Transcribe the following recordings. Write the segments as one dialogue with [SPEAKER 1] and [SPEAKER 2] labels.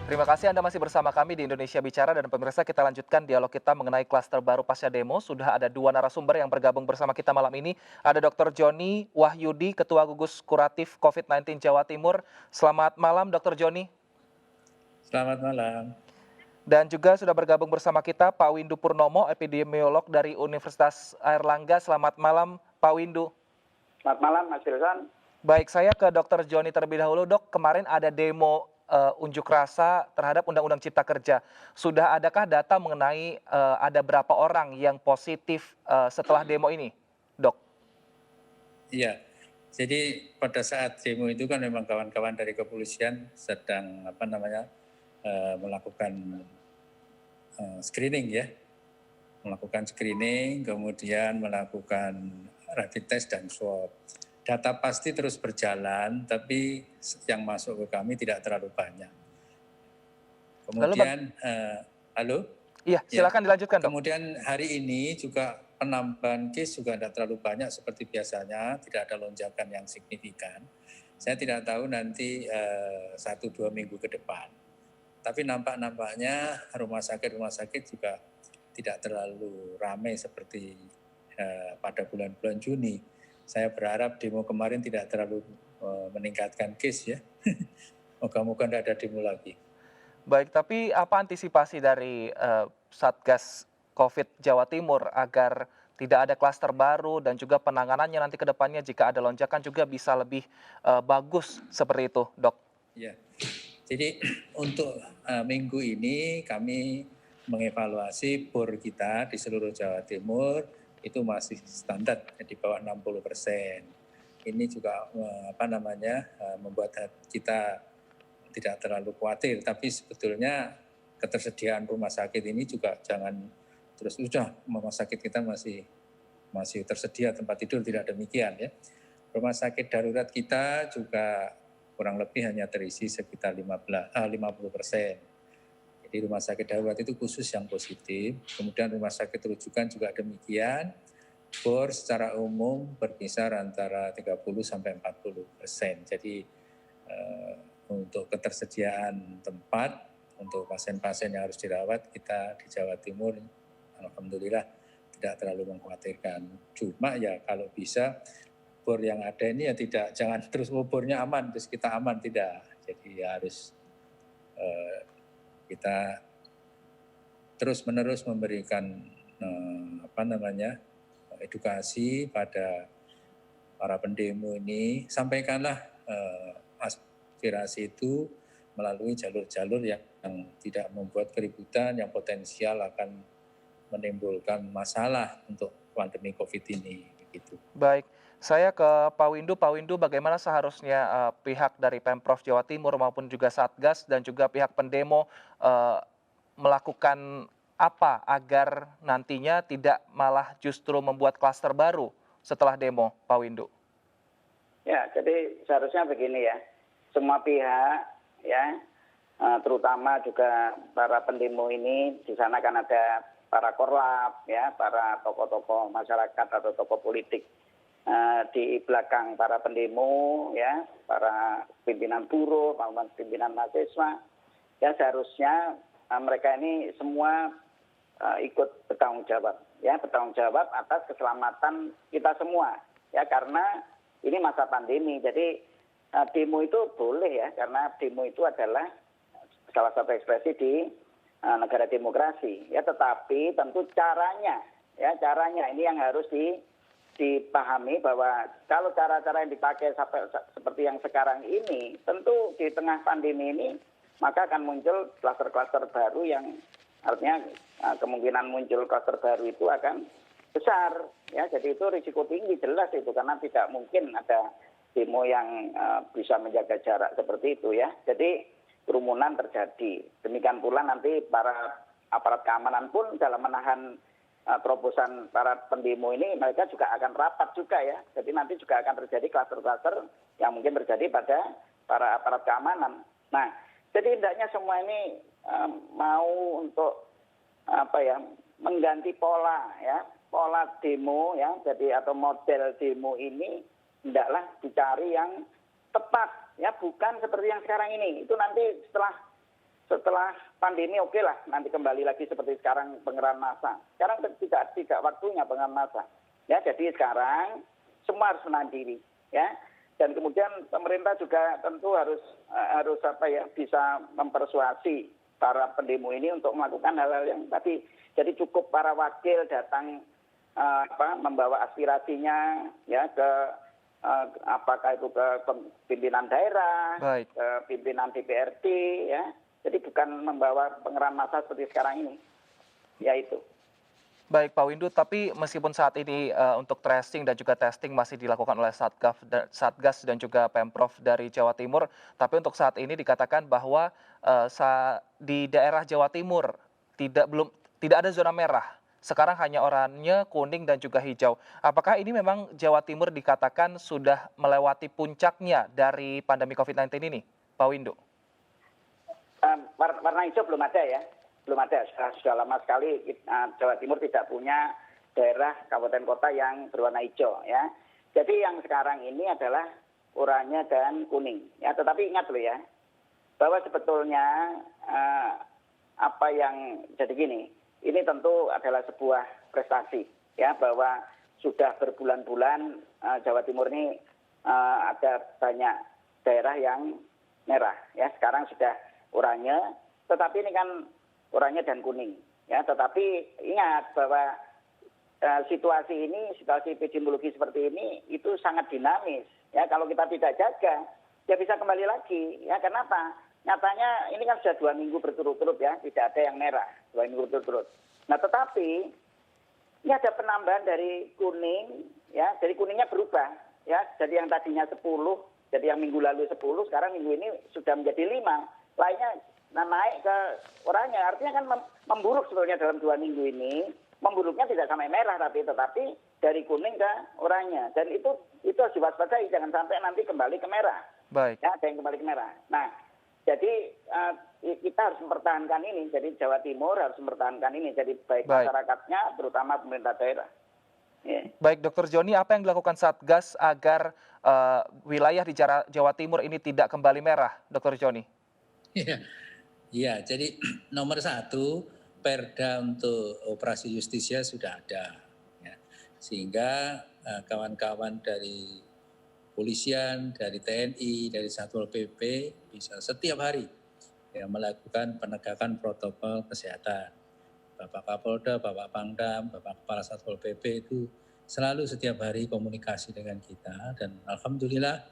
[SPEAKER 1] Terima kasih Anda masih bersama kami di Indonesia Bicara dan pemirsa kita lanjutkan dialog kita mengenai klaster baru pasca demo. Sudah ada dua narasumber yang bergabung bersama kita malam ini. Ada Dr. Joni Wahyudi, Ketua Gugus Kuratif COVID-19 Jawa Timur. Selamat malam Dr. Joni.
[SPEAKER 2] Selamat malam.
[SPEAKER 1] Dan juga sudah bergabung bersama kita Pak Windu Purnomo, epidemiolog dari Universitas Airlangga. Selamat malam Pak Windu.
[SPEAKER 3] Selamat malam Mas Wilson.
[SPEAKER 1] Baik, saya ke Dr. Joni terlebih dahulu. Dok, kemarin ada demo unjuk rasa terhadap Undang-Undang Cipta Kerja. Sudah adakah data mengenai ada berapa orang yang positif setelah demo ini, Dok?
[SPEAKER 2] Iya, jadi pada saat demo itu kan memang kawan-kawan dari kepolisian sedang melakukan screening ya, melakukan screening, kemudian melakukan rapid test dan swab. Data pasti terus berjalan, tapi yang masuk ke kami tidak terlalu banyak. Kemudian, halo?
[SPEAKER 1] Iya, silakan dilanjutkan, Dok.
[SPEAKER 2] Kemudian hari ini juga penambahan case juga tidak terlalu banyak seperti biasanya, tidak ada lonjakan yang signifikan. Saya tidak tahu nanti 1-2 minggu ke depan. Tapi nampaknya rumah sakit juga tidak terlalu ramai seperti pada bulan-bulan Juni. Saya berharap demo kemarin tidak terlalu meningkatkan case ya. Moga-moga tidak ada demo lagi.
[SPEAKER 1] Baik, tapi apa antisipasi dari Satgas COVID Jawa Timur agar tidak ada klaster baru dan juga penanganannya nanti ke depannya jika ada lonjakan juga bisa lebih bagus seperti itu, Dok?
[SPEAKER 2] Ya, jadi untuk minggu ini kami mengevaluasi BOR kita di seluruh Jawa Timur itu masih standar di bawah 60%. Ini juga membuat kita tidak terlalu khawatir, tapi sebetulnya ketersediaan rumah sakit ini juga jangan terus rumah sakit kita masih tersedia tempat tidur, tidak demikian ya. Rumah sakit darurat kita juga kurang lebih hanya terisi sekitar 50%. Jadi rumah sakit darurat itu khusus yang positif, kemudian rumah sakit rujukan juga demikian. BOR secara umum berkisar antara 30-40%. Jadi untuk ketersediaan tempat untuk pasien-pasien yang harus dirawat kita di Jawa Timur alhamdulillah tidak terlalu mengkhawatirkan. Cuma ya kalau bisa BOR yang ada ini ya jangan terus BOR-nya aman terus kita aman, tidak. Jadi ya harus kita terus-menerus memberikan edukasi pada para pendemo ini. Sampaikanlah aspirasi itu melalui jalur-jalur yang tidak membuat keributan yang potensial akan menimbulkan masalah untuk pandemi COVID ini. Begitu.
[SPEAKER 1] Baik, saya ke Pak Windu. Pak Windu, bagaimana seharusnya pihak dari Pemprov Jawa Timur maupun juga Satgas dan juga pihak pendemo melakukan apa agar nantinya tidak malah justru membuat klaster baru setelah demo, Pak Windu?
[SPEAKER 3] Ya, jadi seharusnya begini ya, semua pihak ya, terutama juga para pendemo ini, di sana kan ada para korlap ya, para tokoh-tokoh masyarakat atau tokoh politik di belakang para pendemo ya, para pimpinan buruh, pimpinan mahasiswa, ya seharusnya mereka ini semua ikut bertanggung jawab atas keselamatan kita semua ya, karena ini masa pandemi. Jadi demo itu boleh ya, karena demo itu adalah salah satu ekspresi di negara demokrasi ya, tetapi tentu caranya ini yang harus dipahami, bahwa kalau cara-cara yang dipakai seperti yang sekarang ini, tentu di tengah pandemi ini maka akan muncul klaster-klaster baru yang artinya kemungkinan muncul klaster baru itu akan besar ya. Jadi itu risiko tinggi, jelas itu, karena tidak mungkin ada demo yang bisa menjaga jarak seperti itu ya. Jadi kerumunan terjadi. Demikian pula nanti para aparat keamanan pun dalam menahan terobosan para pendemo ini, mereka juga akan rapat juga ya. Jadi nanti juga akan terjadi klaster-klaster yang mungkin terjadi pada para aparat keamanan. Nah, jadi hendaknya semua ini mau untuk mengganti pola demo ya. Jadi atau model demo ini hendaklah dicari yang tepat ya, bukan seperti yang sekarang ini. Itu nanti setelah setelah pandemi oke lah, nanti kembali lagi seperti sekarang pengerahan massa. Sekarang tidak waktunya pengerahan massa. Ya, jadi sekarang semua harus menahan diri, ya. Dan kemudian pemerintah juga tentu harus bisa mempersuasi para pendemo ini untuk melakukan hal-hal yang tadi. Jadi cukup para wakil datang membawa aspirasinya ya ke apakah itu ke pimpinan daerah,
[SPEAKER 1] Baik.
[SPEAKER 3] ke pimpinan DPRD ya. Jadi bukan membawa pengerahan massa seperti sekarang ini. Ya itu.
[SPEAKER 1] Baik Pak Windu, tapi meskipun saat ini untuk tracing dan juga testing masih dilakukan oleh Satgas dan juga Pemprov dari Jawa Timur, tapi untuk saat ini dikatakan bahwa di daerah Jawa Timur tidak ada zona merah. Sekarang hanya oranye, kuning dan juga hijau. Apakah ini memang Jawa Timur dikatakan sudah melewati puncaknya dari pandemi COVID-19 ini, Pak Windu?
[SPEAKER 3] Warna hijau belum ada ya. Belum ada, sudah lama sekali Jawa Timur tidak punya daerah kabupaten kota yang berwarna hijau ya. Jadi yang sekarang ini adalah oranye dan kuning ya. Tetapi ingat loh ya, bahwa sebetulnya jadi gini, ini tentu adalah sebuah prestasi ya, bahwa sudah berbulan-bulan Jawa Timur ini ada banyak daerah yang merah ya. Sekarang sudah oranye, tetapi ini kan oranye dan kuning ya. Tetapi ingat bahwa situasi epidemiologi seperti ini itu sangat dinamis ya. Kalau kita tidak jaga ya bisa kembali lagi ya. Kenapa? Nyatanya ini kan sudah 2 minggu berturut-turut ya, tidak ada yang merah 2 minggu berturut-turut. Nah tetapi ini ada penambahan dari kuning ya. Jadi kuningnya berubah ya. Jadi yang tadinya 10, jadi yang minggu lalu 10, sekarang minggu ini sudah menjadi 5. Lainnya naik ke oranye, artinya kan memburuk sebetulnya dalam 2 minggu ini. Memburuknya tidak sampai merah, tetapi dari kuning ke oranye. Dan itu harus diwaspadai, jangan sampai nanti kembali ke merah.
[SPEAKER 1] Baik.
[SPEAKER 3] Ya, ada yang kembali ke merah. Nah, jadi kita harus mempertahankan ini. Jadi Jawa Timur harus mempertahankan ini. Jadi baik masyarakatnya, terutama pemerintah daerah. Yeah.
[SPEAKER 1] Baik, Dr. Joni, apa yang dilakukan Satgas agar wilayah di Jawa Timur ini tidak kembali merah, Dr. Joni?
[SPEAKER 2] Iya, jadi nomor 1 Perda untuk operasi justisia sudah ada, ya. Sehingga kawan-kawan dari polisian, dari TNI, dari Satpol PP bisa setiap hari ya, melakukan penegakan protokol kesehatan. Bapak Kapolda, Bapak Pangdam, Bapak Kepala Satpol PP itu selalu setiap hari komunikasi dengan kita, dan alhamdulillah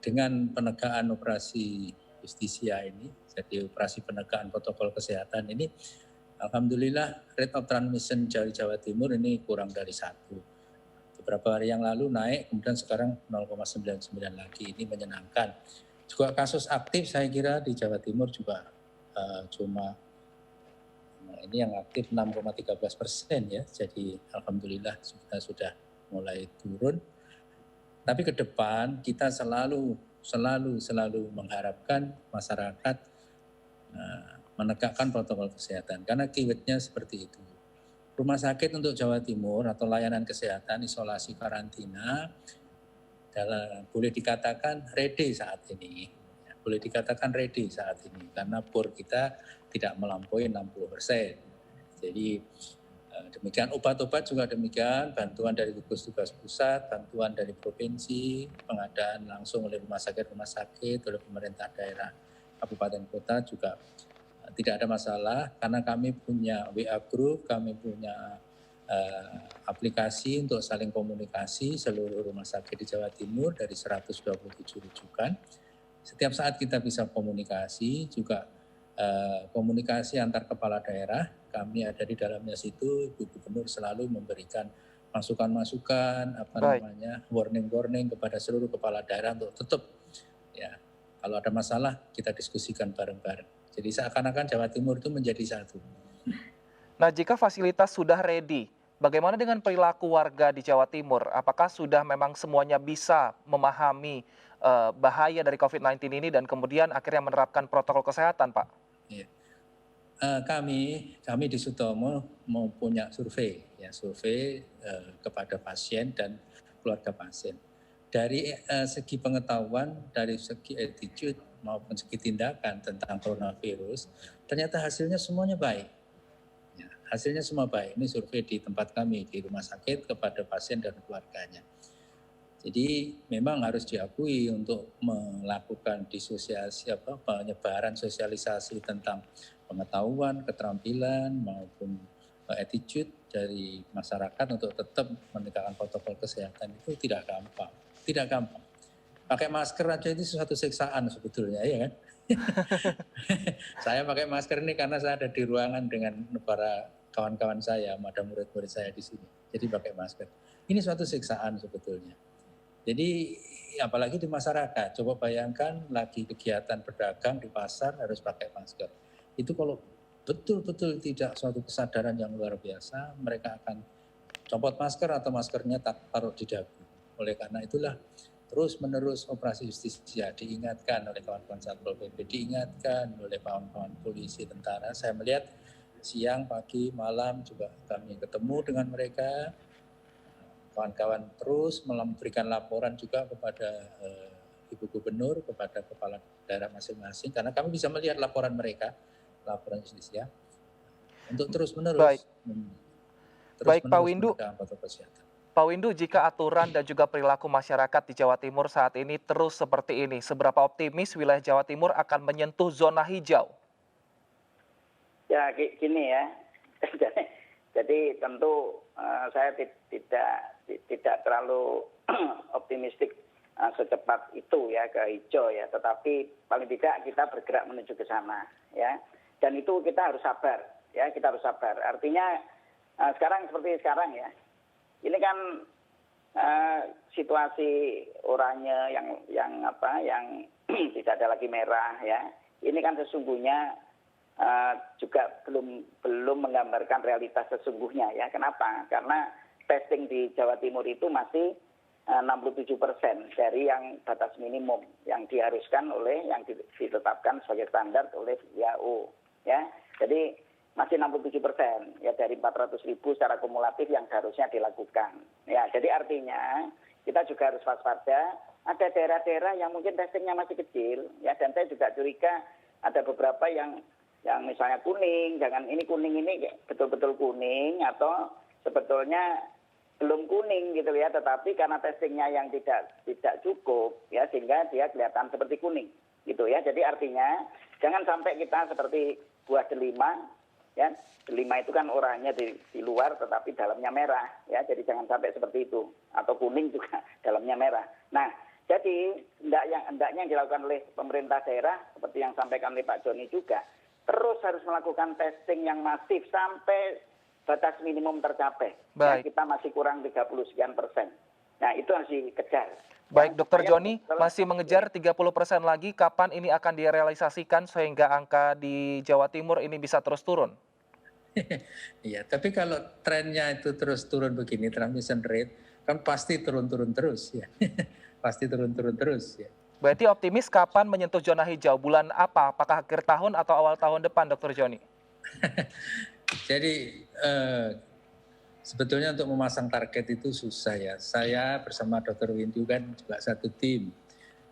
[SPEAKER 2] dengan penegakan operasi justisia ini, jadi operasi penegakan protokol kesehatan ini, alhamdulillah rate of transmission dari Jawa Timur ini kurang dari 1. Beberapa hari yang lalu naik, kemudian sekarang 0,99 lagi, ini menyenangkan. Juga kasus aktif saya kira di Jawa Timur juga ini yang aktif 6,13% ya, jadi alhamdulillah kita sudah mulai turun. Tapi ke depan kita selalu mengharapkan masyarakat menegakkan protokol kesehatan, karena keywordnya seperti itu. Rumah sakit untuk Jawa Timur atau layanan kesehatan, isolasi, karantina boleh dikatakan ready saat ini. Boleh dikatakan ready saat ini karena bor kita tidak melampaui 60%. Jadi demikian obat-obat juga demikian, bantuan dari gugus tugas pusat, bantuan dari provinsi, pengadaan langsung oleh rumah sakit, oleh pemerintah daerah, kabupaten kota juga tidak ada masalah, karena kami punya WA group, kami punya aplikasi untuk saling komunikasi seluruh rumah sakit di Jawa Timur dari 127 rujukan. Setiap saat kita bisa komunikasi, juga komunikasi antar kepala daerah, kami ada di dalamnya situ. Ibu Gubernur selalu memberikan masukan-masukan, warning-warning kepada seluruh kepala daerah untuk tetap ya, kalau ada masalah kita diskusikan bareng-bareng. Jadi seakan-akan Jawa Timur itu menjadi satu.
[SPEAKER 1] Nah, jika fasilitas sudah ready, bagaimana dengan perilaku warga di Jawa Timur? Apakah sudah memang semuanya bisa memahami bahaya dari COVID-19 ini dan kemudian akhirnya menerapkan protokol kesehatan, Pak?
[SPEAKER 2] Ya. Kami di Sutomo mau punya survei kepada pasien dan keluarga pasien. Dari segi pengetahuan, dari segi attitude, maupun segi tindakan tentang coronavirus, ternyata hasilnya semuanya baik. Ya, hasilnya semua baik. Ini survei di tempat kami di rumah sakit kepada pasien dan keluarganya. Jadi memang harus diakui untuk melakukan penyebaran sosialisasi tentang pengetahuan, keterampilan maupun attitude dari masyarakat untuk tetap menegakkan protokol kesehatan itu tidak gampang. Tidak gampang. Pakai masker aja itu suatu siksaan sebetulnya, ya kan? Saya pakai masker ini karena saya ada di ruangan dengan para kawan-kawan saya, ada murid-murid saya di sini. Jadi pakai masker. Ini suatu siksaan sebetulnya. Jadi apalagi di masyarakat, coba bayangkan lagi kegiatan berdagang di pasar harus pakai masker. Itu kalau betul-betul tidak suatu kesadaran yang luar biasa, mereka akan copot masker atau maskernya taruh di dagu. Oleh karena itulah terus-menerus operasi justisia diingatkan oleh kawan-kawan Satpol PP, diingatkan oleh kawan-kawan polisi, tentara. Saya melihat siang, pagi, malam juga kami ketemu dengan mereka. Kawan-kawan terus memberikan laporan juga kepada Ibu Gubernur, kepada kepala daerah masing-masing, karena kami bisa melihat laporan mereka, laporan justisia, untuk
[SPEAKER 1] Baik. Baik, Pak Windu.
[SPEAKER 2] menegakkan protokol kesehatan.
[SPEAKER 1] Pak Windu, jika aturan dan juga perilaku masyarakat di Jawa Timur saat ini terus seperti ini, seberapa optimis wilayah Jawa Timur akan menyentuh zona hijau?
[SPEAKER 3] Ya gini ya, jadi tentu saya tidak terlalu optimistik secepat itu ya ke hijau ya, tetapi paling tidak kita bergerak menuju ke sana ya, dan itu kita harus sabar ya, kita harus sabar. Artinya sekarang seperti sekarang ya, ini kan situasi oranye yang tidak ada lagi merah ya, ini kan sesungguhnya juga belum menggambarkan realitas sesungguhnya ya. Kenapa? Karena testing di Jawa Timur itu masih 67% dari yang batas minimum yang diharuskan oleh, yang ditetapkan sebagai standar oleh WHO ya. Jadi masih 67% ya dari 400.000 secara kumulatif yang seharusnya dilakukan. Ya, jadi artinya kita juga harus waspada. Ada daerah-daerah yang mungkin testingnya masih kecil ya, dan saya juga curiga ada beberapa yang misalnya kuning, jangan ini kuning ini betul-betul kuning atau sebetulnya belum kuning gitu ya, tetapi karena testingnya yang tidak cukup ya, sehingga dia kelihatan seperti kuning gitu ya. Jadi artinya jangan sampai kita seperti buah delima ya, delima itu kan oranye di luar tetapi dalamnya merah ya, jadi jangan sampai seperti itu, atau kuning juga dalamnya merah. Nah, jadi hendaknya yang dilakukan oleh pemerintah daerah seperti yang sampaikan oleh Pak Joni juga, terus harus melakukan testing yang masif sampai batas minimum tercapai. Ya, kita masih kurang 30 sekian persen. Nah, itu harus dikejar.
[SPEAKER 1] Baik, Dr. Joni masih mengejar 30% lagi. Kapan ini akan direalisasikan sehingga angka di Jawa Timur ini bisa terus turun?
[SPEAKER 2] Iya, tapi kalau trennya itu terus turun begini, transmission rate, kan pasti turun-turun terus ya. Pasti turun-turun terus ya.
[SPEAKER 1] Berarti optimis kapan menyentuh zona hijau? Bulan apa? Apakah akhir tahun atau awal tahun depan, Dr. Joni?
[SPEAKER 2] Jadi sebetulnya untuk memasang target itu susah ya. Saya bersama Dr. Windu kan juga satu tim.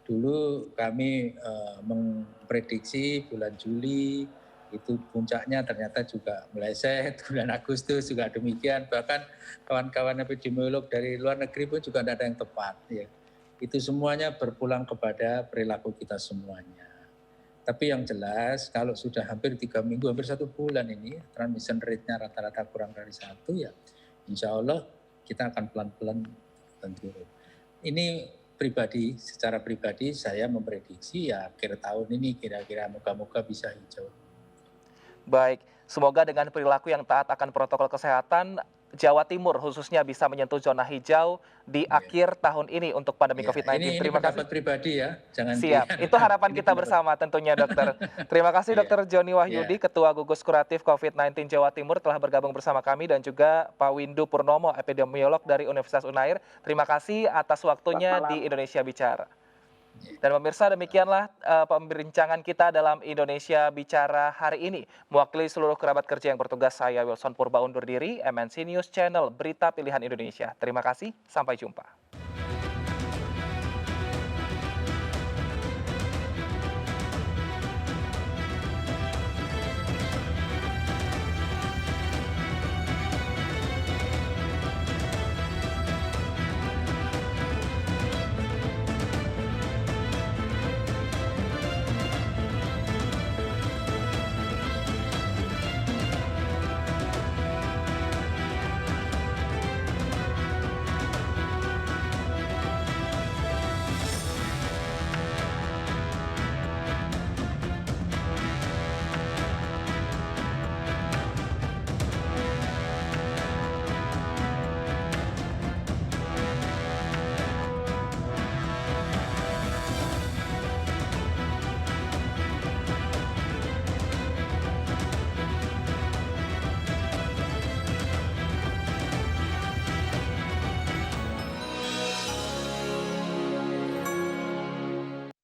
[SPEAKER 2] Dulu kami memprediksi bulan Juli itu puncaknya, ternyata juga meleset. Bulan Agustus juga demikian. Bahkan kawan-kawan epidemiolog dari luar negeri pun juga tidak ada yang tepat ya. Itu semuanya berpulang kepada perilaku kita semuanya. Tapi yang jelas kalau sudah hampir 3 minggu, hampir 1 bulan ini transmission rate-nya rata-rata kurang dari 1 ya, insya Allah kita akan pelan-pelan turun. Ini secara pribadi saya memprediksi ya akhir tahun ini kira-kira moga-moga bisa hijau.
[SPEAKER 1] Baik, semoga dengan perilaku yang taat akan protokol kesehatan, Jawa Timur khususnya bisa menyentuh zona hijau di akhir tahun ini untuk pandemi COVID-19.
[SPEAKER 2] Ini
[SPEAKER 1] Terima kasih.
[SPEAKER 2] pendapat pribadi ya, jangan
[SPEAKER 1] Siap, itu harapan kita bersama tentunya, Dokter. Terima kasih Dr. Joni Wahyudi, Ketua Gugus Kuratif COVID-19 Jawa Timur telah bergabung bersama kami, dan juga Pak Windu Purnomo, epidemiolog dari Universitas Unair. Terima kasih atas waktunya di Indonesia Bicara. Dan pemirsa, demikianlah pembincangan kita dalam Indonesia Bicara hari ini. Mewakili seluruh kerabat kerja yang bertugas, saya Wilson Purba undur diri, MNC News Channel, Berita Pilihan Indonesia. Terima kasih, sampai jumpa.